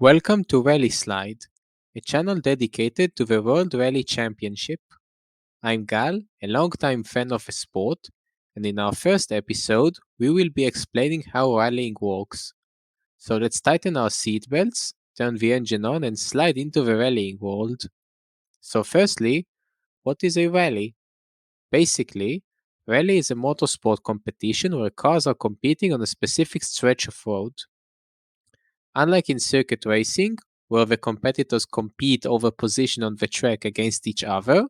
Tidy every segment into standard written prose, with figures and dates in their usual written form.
Welcome to Rallyslide, a channel dedicated to the World Rally Championship. I'm Gal, a longtime fan of the sport, and in our first episode, we will be explaining how rallying works. So let's tighten our seatbelts, turn the engine on, and slide into the rallying world. So, firstly, what is a rally? Basically, rally is a motorsport competition where cars are competing on a specific stretch of road. Unlike in circuit racing, where the competitors compete over position on the track against each other,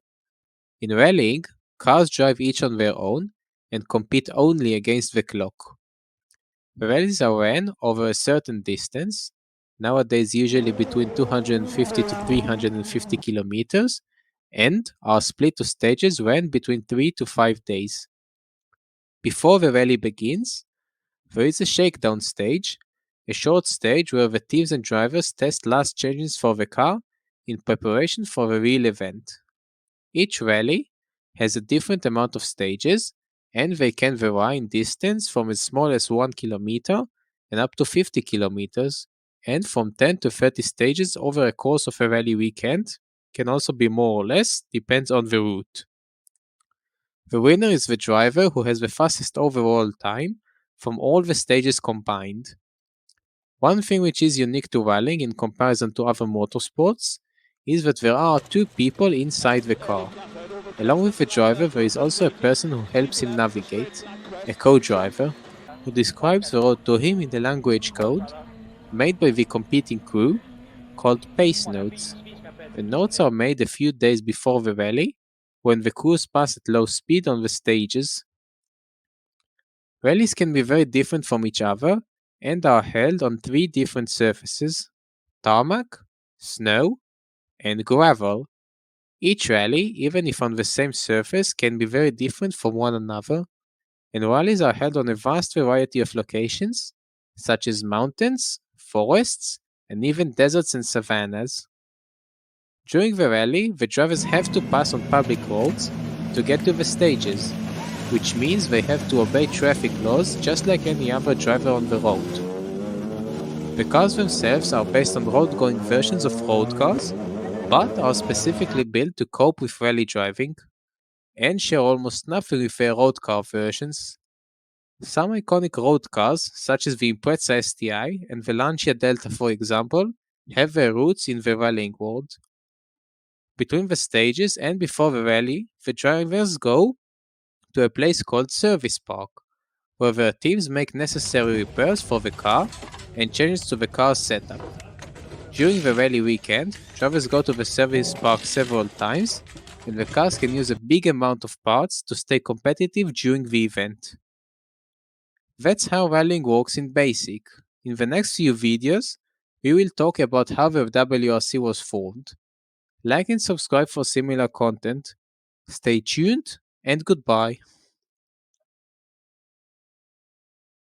in rallying, cars drive each on their own and compete only against the clock. The rallies are ran over a certain distance, nowadays usually between 250 to 350 kilometers, and are split to stages ran between 3 to 5 days. Before the rally begins, there is a shakedown stage, a short stage where the teams and drivers test last changes for the car in preparation for the real event. Each rally has a different amount of stages, and they can vary in distance from as small as 1 kilometer and up to 50 kilometers, and from 10 to 30 stages over a course of a rally weekend, can also be more or less, depends on the route. The winner is the driver who has the fastest overall time from all the stages combined. One thing which is unique to rallying in comparison to other motorsports is that there are two people inside the car. Along with the driver, there is also a person who helps him navigate, a co-driver, who describes the road to him in the language code made by the competing crew called pace notes. The notes are made a few days before the rally, when the crews pass at low speed on the stages. Rallies can be very different from each other and are held on three different surfaces: tarmac, snow, and gravel. Each rally, even if on the same surface, can be very different from one another, and rallies are held on a vast variety of locations, such as mountains, forests, and even deserts and savannas. During the rally, the drivers have to pass on public roads to get to the stages, which means they have to obey traffic laws just like any other driver on the road. The cars themselves are based on road-going versions of road cars, but are specifically built to cope with rally driving, and share almost nothing with their road car versions. Some iconic road cars, such as the Impreza STI and the Lancia Delta for example, have their roots in the rallying world. Between the stages and before the rally, the drivers go to a place called Service Park, where their teams make necessary repairs for the car and changes to the car's setup. During the rally weekend, drivers go to the service park several times, and the cars can use a big amount of parts to stay competitive during the event. That's how rallying works in basic. In the next few videos, we will talk about how the WRC was formed. Like and subscribe for similar content. Stay tuned, and goodbye.